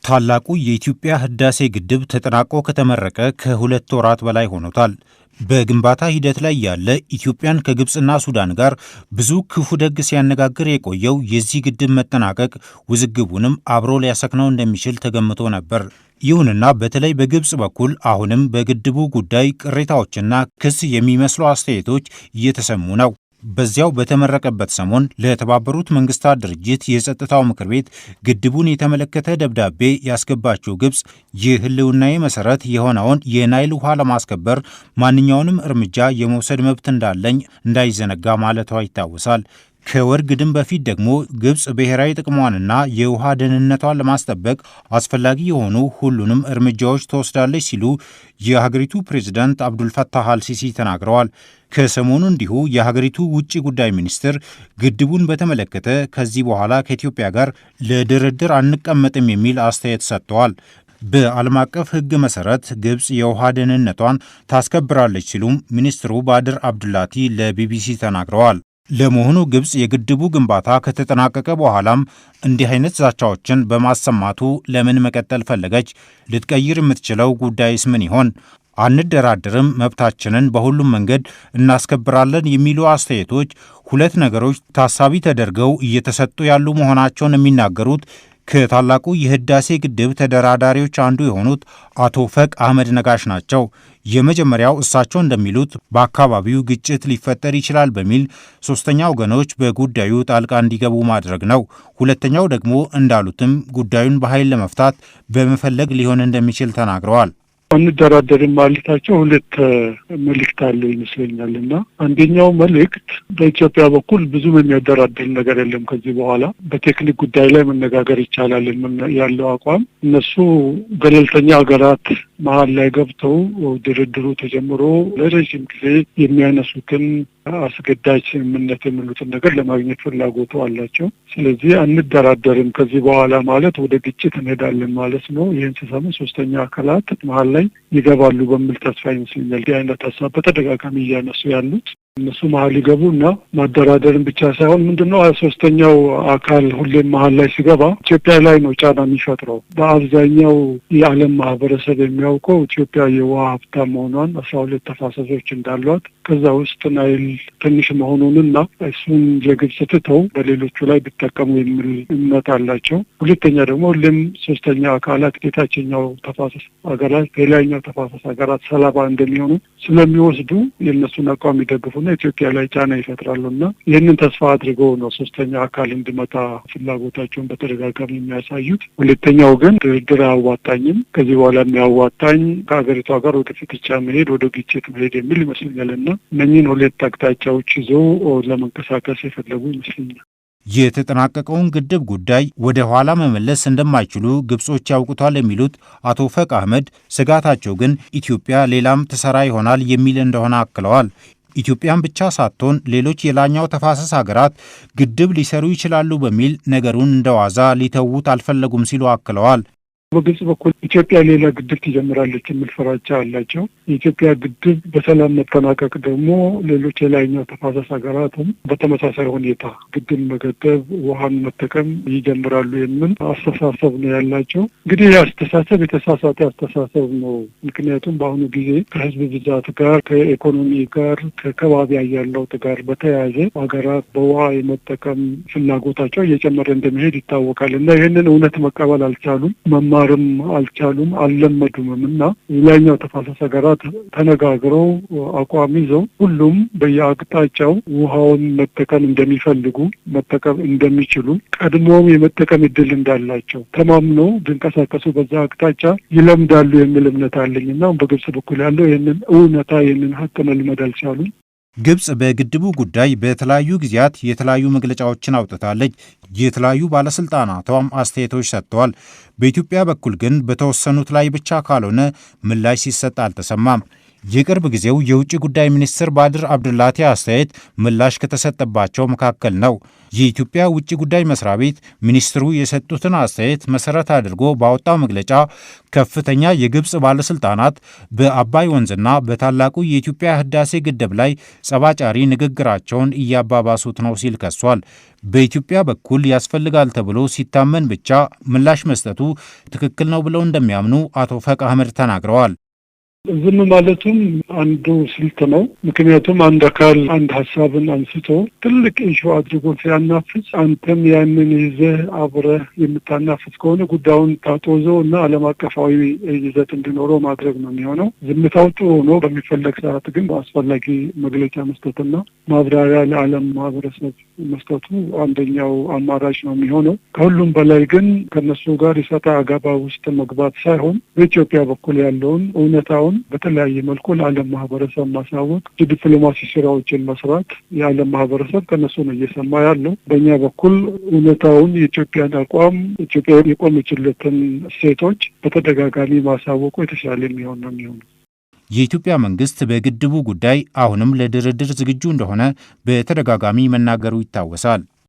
ታላቁ የኢትዮጵያ ህዳሴ ግድብ ተጠናቆ ከተመረቀ ከ2 ወራት በላይ ሆኖታል። በግንባታ ሂደት ላይ ያለ ኢትዮጵያን ከግብፅና ሱዳን ጋር ብዙ ክፉ ደግ ሲያነጋግር የቆየው የዚህ ግድብ መጠናቀቅ ውዝግቡንም አብሮ ሊያሰክነው እንደሚችል ተገምቶ ነበር። ይሁንና በተለይ በግብፅ በኩል አሁንም በግድቡ ጉዳይ ቅሬታዎችና ክስ የሚመስሉ አስተያየቶች እየተሰሙ ነው። በዚያው በተመረቀበት ሰሞን ለተባበሩት መንግስታት ድርጅት የጸጥታው ምክር ቤት ግድቡን የተመለከተ ደብዳቤ ያስገባችው ግብፅ የህልውናዊ መሰረት የሆነውን የናይል ውሃ ለማስከበር ማንኛውንም እርምጃ የመውሰድ መብት እንዳለኝ እንዳይዘነጋ ማለቷ ይታወሳል። ከወር ግድም በፊት ደግሞ ግብፅ ብሔራዊ ጥቅሟንና የውሃ ደህንነቷን ለማስጠበቅ አስፈላጊ የሆኑ ሁሉንም እርምጃዎች ትወስዳለች ሲሉ የሀገሪቱ ፕሬዝዳንት አብዱልፈታህ አልሲሲ ተናግረዋል። ከሰሞኑ እንዲሁ የሀገሪቱ ውጭ ጉዳይ ሚኒስትር ግድቡን በተመለከተ ከዚህ በኋላ ከኢትዮጵያ ጋር ለድርድር አንቀመጥም የሚል አስተያየት ሰጥተዋል። በዓለም አቀፍ ሕግ መሰረት ግብፅ የውሃ ደህንነቷን ታስከብራለች ሲሉም ሚኒስትሩ ባድር አብዱላቲ ለቢቢሲ ተናግረዋል። ለመሆኑ ግብፅ የግድቡ ግንባታ ከተጠናቀቀ በኋላም እንዲህ አይነት ዛቻዎችን በማሰማቱ ለምን መቀጠል ፈለገች? ልትቀይር የምትችለው ጉዳይስ ምን ይሆን? አንደራደርም፣ መብታችንን በሁሉም መንገድ እናስከብራለን የሚሉ አስተያየቶች ሁለት ነገሮች ታሳቢ ተደርገው እየተሰጡ ያሉ መሆናቸውን የሚናገሩት ከታላቁ የህዳሴ ግድብ ተደራዳሪዎች አንዱ የሆኑት አቶ ፈቅ አህመድ ነጋሽ ናቸው። የመጀመሪያው እሳቸው እንደሚሉት በአካባቢው ግጭት ሊፈጠር ይችላል በሚል ሶስተኛ ወገኖች በጉዳዩ ጣልቃ እንዲገቡ ማድረግ ነው። ሁለተኛው ደግሞ እንዳሉትም ጉዳዩን በኃይል ለመፍታት በመፈለግ ሊሆን እንደሚችል ተናግረዋል። አንደራደርም ማለታቸው ሁለት መልእክት አለው ይመስለኛል። እና አንደኛው መልእክት በኢትዮጵያ በኩል ብዙም የሚያደራድር ነገር የለም። ከዚህ በኋላ በቴክኒክ ጉዳይ ላይ መነጋገር ይቻላል ያለው አቋም እነሱ ገለልተኛ ሀገራት መሀል ላይ ገብተው ድርድሩ ተጀምሮ ለረጅም ጊዜ የሚያነሱትን አስገዳጅ ስምምነት የሚሉትን ነገር ለማግኘት ፍላጎቱ አላቸው። ስለዚህ አንደራደርም ከዚህ በኋላ ማለት ወደ ግጭት እንሄዳለን ማለት ነው። ይህን ሲሰሙ ሶስተኛ አካላት መሀል ላይ ይገባሉ በሚል ተስፋ ይመስለኛል እንዲህ አይነት ሀሳብ በተደጋጋሚ እያነሱ ያሉት። እነሱ መሀል ይገቡና ማደራደርን ብቻ ሳይሆን ምንድነው ሶስተኛው አካል ሁሌም መሀል ላይ ሲገባ ኢትዮጵያ ላይ ነው ጫና የሚፈጥረው። በአብዛኛው የዓለም ማህበረሰብ የሚያውቀው ኢትዮጵያ የውሃ ሀብታም መሆኗን 12 ተፋሰሶች እንዳሏት ከዛ ውስጥ ናይል ትንሽ መሆኑንና እሱን ለግብጽ ትተው በሌሎቹ ላይ ቢጠቀሙ የሚል እምነት አላቸው። ሁለተኛ ደግሞ ሁሌም ሶስተኛ አካላት የታችኛው ተፋሰስ ሀገራት የላይኛው ተፋሰስ ሀገራት ሰለባ እንደሚሆኑ ስለሚወስዱ የእነሱን አቋም ይደግፉና ኢትዮጵያ ላይ ጫና ይፈጥራሉና ይህንን ተስፋ አድርገው ነው ሶስተኛ አካል እንዲመጣ ፍላጎታቸውን በተደጋጋሚ የሚያሳዩት። ሁለተኛው ግን ድርድር አያዋጣኝም፣ ከዚህ በኋላ የሚያዋጣኝ ከሀገሪቷ ጋር ወደ ፍጥጫ መሄድ፣ ወደ ግጭት መሄድ የሚል ይመስለኛልና እነኚህን ሁለት አቅጣጫዎች ይዘው ለመንቀሳቀስ የፈለጉ ይመስለኛል። የተጠናቀቀውን ግድብ ጉዳይ ወደ ኋላ መመለስ እንደማይችሉ ግብጾች ያውቁታል የሚሉት አቶ ፈቅ አህመድ ስጋታቸው ግን ኢትዮጵያ ሌላም ትሰራ ይሆናል የሚል እንደሆነ አክለዋል። ኢትዮጵያን ብቻ ሳትሆን ሌሎች የላኛው ተፋሰስ ሀገራት ግድብ ሊሰሩ ይችላሉ በሚል ነገሩን እንደዋዛ ሊተዉት አልፈለጉም ሲሉ አክለዋል። በግብጽ በኩል ኢትዮጵያ ሌላ ግድብ ትጀምራለች የሚል ፍራቻ አላቸው። የኢትዮጵያ ግድብ በሰላም መጠናቀቅ ደግሞ ሌሎች የላይኛው ተፋሰስ ሀገራትም በተመሳሳይ ሁኔታ ግድብ መገደብ፣ ውሃን መጠቀም ይጀምራሉ የሚል አስተሳሰብ ነው ያላቸው። እንግዲህ አስተሳሰብ የተሳሳተ አስተሳሰብ ነው። ምክንያቱም በአሁኑ ጊዜ ከህዝብ ብዛት ጋር፣ ከኢኮኖሚ ጋር፣ ከከባቢ አየር ለውጥ ጋር በተያያዘ ሀገራት በውሃ የመጠቀም ፍላጎታቸው እየጨመረ እንደሚሄድ ይታወቃል እና ይህንን እውነት መቀበል አልቻሉም፣ መማርም አልቻሉም፣ አልለመዱምም እና የላይኛው ተፋሰስ ሀገራት ተነጋግረው አቋም ይዘው ሁሉም በየአቅጣጫው ውሃውን መጠቀም እንደሚፈልጉ መጠቀም እንደሚችሉ ቀድሞም የመጠቀም እድል እንዳላቸው ተማምነው ቢንቀሳቀሱ በዛ አቅጣጫ ይለምዳሉ የሚል እምነት አለኝና በግብጽ በኩል ያለው ይህንን እውነታ ይህንን ሀቅ መልመድ አልቻሉም። ግብጽ በግድቡ ጉዳይ በተለያዩ ጊዜያት የተለያዩ መግለጫዎችን አውጥታለች። የተለያዩ ባለስልጣናቷም አስተያየቶች ሰጥተዋል። በኢትዮጵያ በኩል ግን በተወሰኑት ላይ ብቻ ካልሆነ ምላሽ ሲሰጥ አልተሰማም። የቅርብ ጊዜው የውጭ ጉዳይ ሚኒስትር ባድር አብዱላቲ አስተያየት ምላሽ ከተሰጠባቸው መካከል ነው። የኢትዮጵያ ውጭ ጉዳይ መስሪያ ቤት ሚኒስትሩ የሰጡትን አስተያየት መሰረት አድርጎ ባወጣው መግለጫ ከፍተኛ የግብፅ ባለስልጣናት በአባይ ወንዝና በታላቁ የኢትዮጵያ ህዳሴ ግድብ ላይ ጸባጫሪ ንግግራቸውን እያባባሱት ነው ሲል ከሷል። በኢትዮጵያ በኩል ያስፈልጋል ተብሎ ሲታመን ብቻ ምላሽ መስጠቱ ትክክል ነው ብለው እንደሚያምኑ አቶ ፈቅ አህመድ ተናግረዋል። ዝም ማለቱም አንዱ ስልት ነው። ምክንያቱም አንድ አካል አንድ ሀሳብን አንስቶ ትልቅ ኢሹ አድርጎ ሲያናፍስ አንተም ያንን ይዘህ አብረህ የምታናፍስ ከሆነ ጉዳዩን ታጦዘው እና ዓለም አቀፋዊ ይዘት እንዲኖረው ማድረግ ነው የሚሆነው። ዝምታው ጥሩ ሆኖ በሚፈለግ ሰዓት ግን በአስፈላጊ መግለጫ መስጠትና ማብራሪያ ለዓለም ማህበረሰብ መስጠቱ አንደኛው አማራጭ ነው የሚሆነው። ከሁሉም በላይ ግን ከነሱ ጋር የሰጣ አገባ ውስጥ መግባት ሳይሆን በኢትዮጵያ በኩል ያለውን እውነታውን በተለያየ መልኩ ለዓለም ማህበረሰብ ማሳወቅ፣ የዲፕሎማሲ ስራዎችን መስራት የዓለም ማህበረሰብ ከነሱ ነው እየሰማ ያለው። በእኛ በኩል እውነታውን የኢትዮጵያን አቋም ኢትዮጵያ የቆመችለትን እሴቶች በተደጋጋሚ ማሳወቁ የተሻለ የሚሆን ነው የሚሆነው። የኢትዮጵያ መንግስት በግድቡ ጉዳይ አሁንም ለድርድር ዝግጁ እንደሆነ በተደጋጋሚ መናገሩ ይታወሳል።